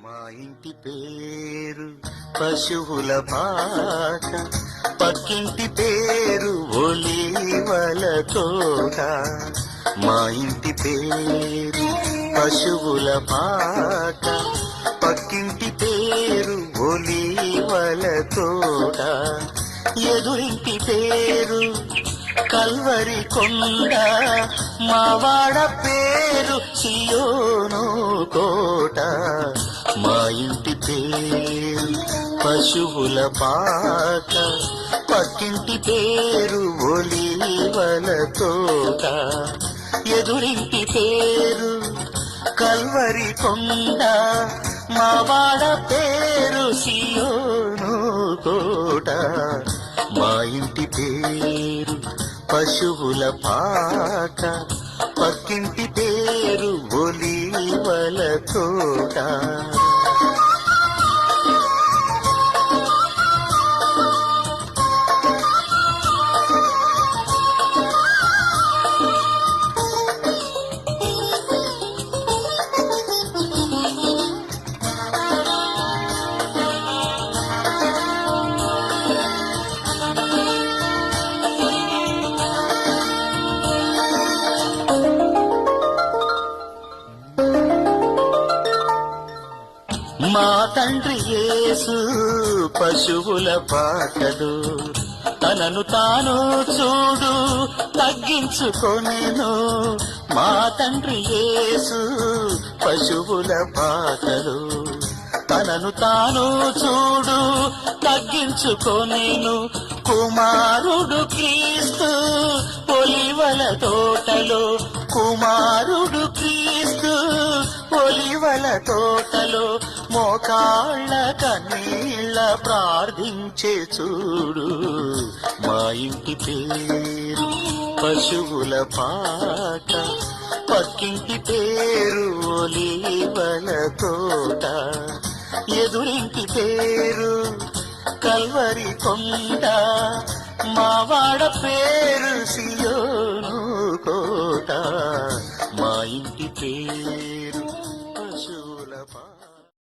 మా ఇంటి పేరు పశువుల పాక, పక్కింటి పేరు ఒలీవల తోట. మా ఇంటి పేరు పశువుల పాక, పక్కింటి పేరు ఒలీవల తోట. ఎదురింటి పేరు కల్వరి కొండ, మావాడ పేరు సియోను కోట. మా ఇంటి పేరు పశువుల పాక, పక్కింటి పేరు ఒలీవల తోట. ఎదురింటి పేరు కల్వరి కొండ, మావాడ పేరు సియోను కోట. మా ఇంటి పేరు పశువుల పాక, పక్కింటి పేరు ఒలీవల తోట. మా తండ్రి యేసు పశువుల పాకడు, తనను తాను చూడు తగ్గించుకొనెను. మా తండ్రి యేసు పశువుల పాకడు, తనను తాను చూడు తగ్గించుకొనెను. కుమారుడు క్రీస్తు ఒలీవల తోటలో, కుమారుడు క్రీస్తు ఒలీవల తోటలో. మోకాళ్ళ కన్నీళ్ళ ప్రార్థించే చూడు. మా ఇంటి పేరు పశువుల పాక, పక్కింటి పేరు ఒలీవల తోట. ఎదురింటి పేరు కల్వరి కొండ, మావాడ పేరు సియోను కోట. మా ఇంటి పేరు